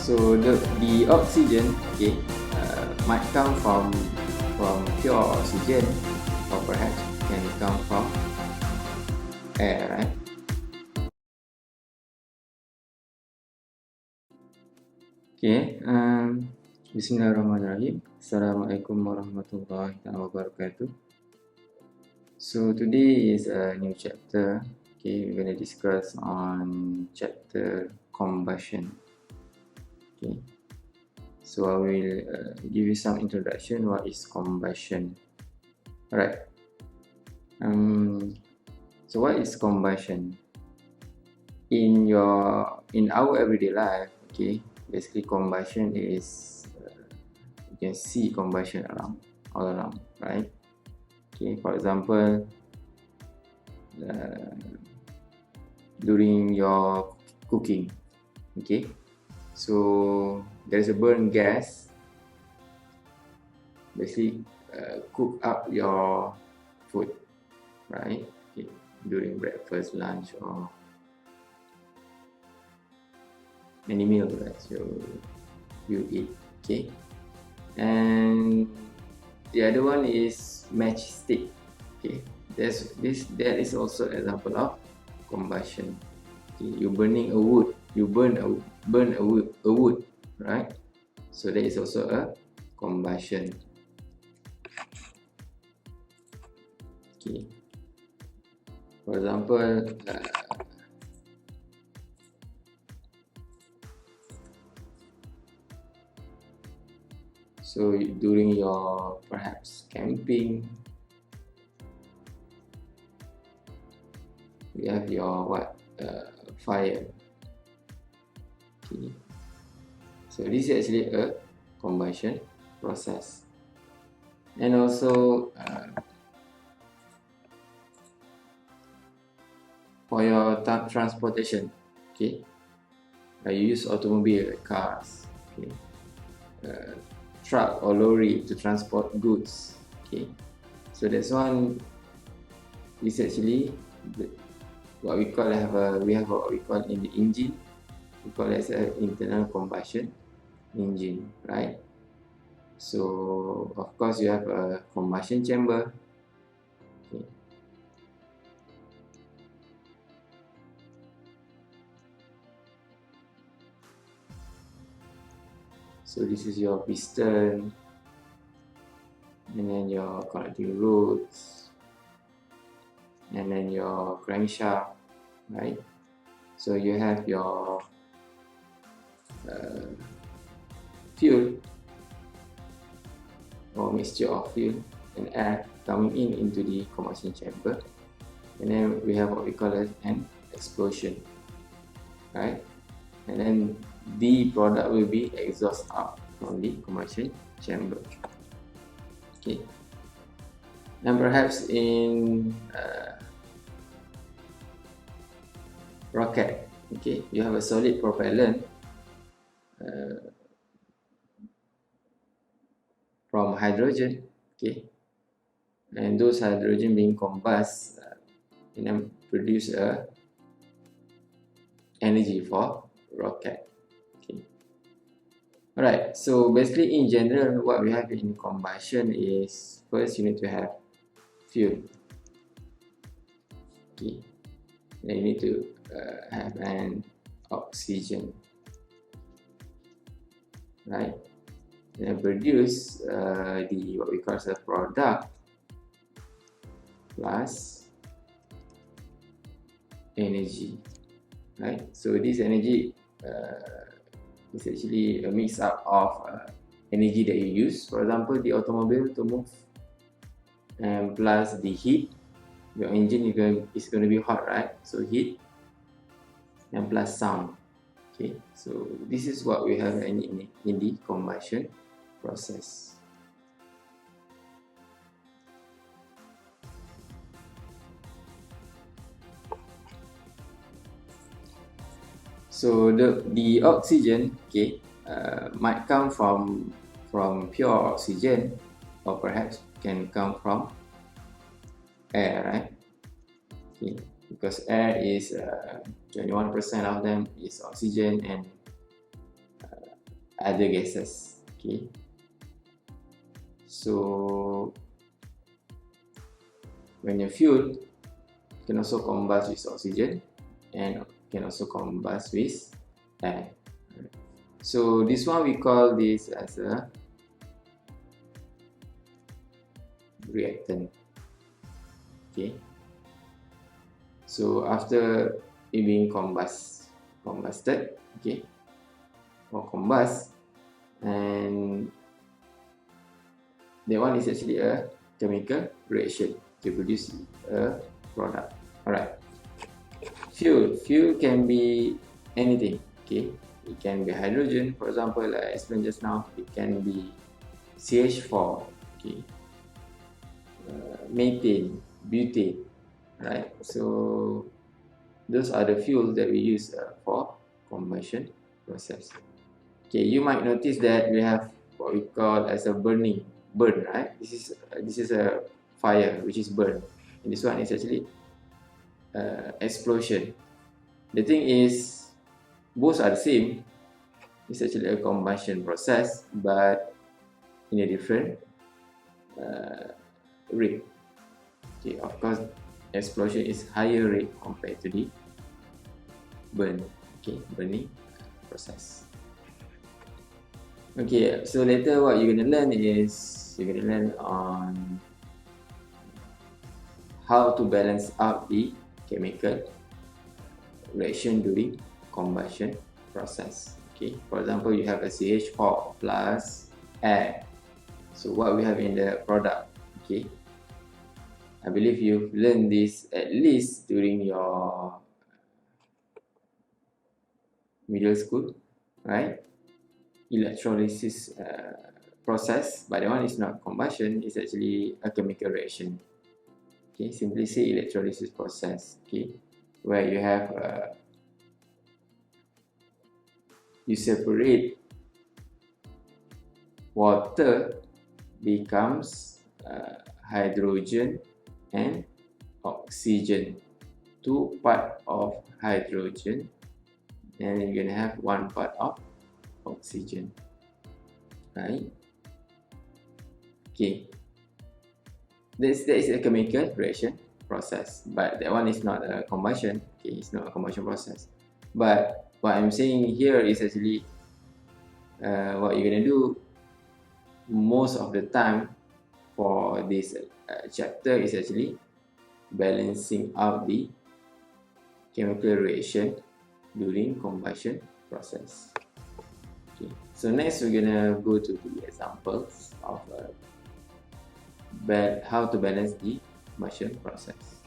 So the oxygen, okay, might come from pure oxygen, or perhaps can come from air, right? Okay, Bismillahirrahmanirrahim. Assalamualaikum warahmatullahi wabarakatuh. So today is a new chapter. Okay, we're going to discuss on chapter combustion. Okay, so I will give you some introduction. What is combustion? Alright. So what is combustion? In our everyday life, okay, basically combustion is you can see combustion all around, right? Okay, for example, during your cooking, okay, so there's a burn gas, basically cook up your food, right? Okay, during breakfast, lunch, or any meal that you eat, okay. And the other one is matchstick, okay. That is also an example of combustion. Okay, you burning a wood, you burn a wood, right? So that is also a combustion. Okay, for example, so during your perhaps camping, you have your fire. Okay, so this is actually a combustion process. And also for your transportation, okay, you use automobile, cars, okay, truck or lorry to transport goods, okay. So that's one is actually what we call we have what we call in the engine, we call it as an internal combustion engine, right? So of course you have a combustion chamber, okay. So this is your piston, and then your connecting rods, and then your crankshaft, right? So you have your fuel or mixture of fuel and air coming into the combustion chamber, and then we have what we call as an explosion, right? And then the product will be exhaust out from the combustion chamber, okay. And perhaps in rocket, okay, you have a solid propellant from hydrogen, okay, and those hydrogen being combust and then produce a energy for rocket, okay. Alright, so basically in general what we have in combustion is, first you need to have fuel, okay, then you need to have an oxygen, right, and produce the what we call as a product plus energy, right? So this energy is actually a mix up of energy that you use, for example the automobile to move, and plus the heat. Your engine is going to be hot, right? So heat, and plus sound, okay. So this is what we have in the combustion process. So the oxygen, okay, might come from pure oxygen, or perhaps can come from air, right? Okay, because air is 21% of them is oxygen, and other gases. Okay, so when your fuel can also combust with oxygen and can also combust with air. So this one we call this as a reactant. Okay, so after it being combusted, okay, or combust, and that one is actually a chemical reaction to produce a product. Alright, fuel can be anything. Okay, it can be hydrogen, for example, like I explained just now. It can be CH4, okay, methane, butane, right? So those are the fuels that we use for combustion process. Okay, you might notice that we have what we call as a burn, right? This is a fire which is burn, and this one is actually explosion. The thing is, both are the same. It's actually a combustion process, but in a different rate. Okay, of course, explosion is higher rate compared to the burn. Okay, burning process. Okay, so later what you're gonna learn is you're gonna learn on how to balance out the chemical reaction during combustion process. Okay, for example, you have a CH4 plus air. So what we have in the product, okay, I believe you've learned this at least during your middle school, right? Electrolysis process, but the one is not combustion, it's actually a chemical reaction. Okay, simply say electrolysis process, okay, where you have you separate water becomes hydrogen and oxygen, two part of hydrogen, and you're gonna have one part of oxygen, right? Okay, that is a chemical reaction process, but that one is not a combustion. Okay, it's not a combustion process. But what I'm saying here is actually what you're gonna do most of the time for this chapter is actually balancing out the chemical reaction during combustion process. Okay, so next we're gonna go to the examples of how to balance the combustion process.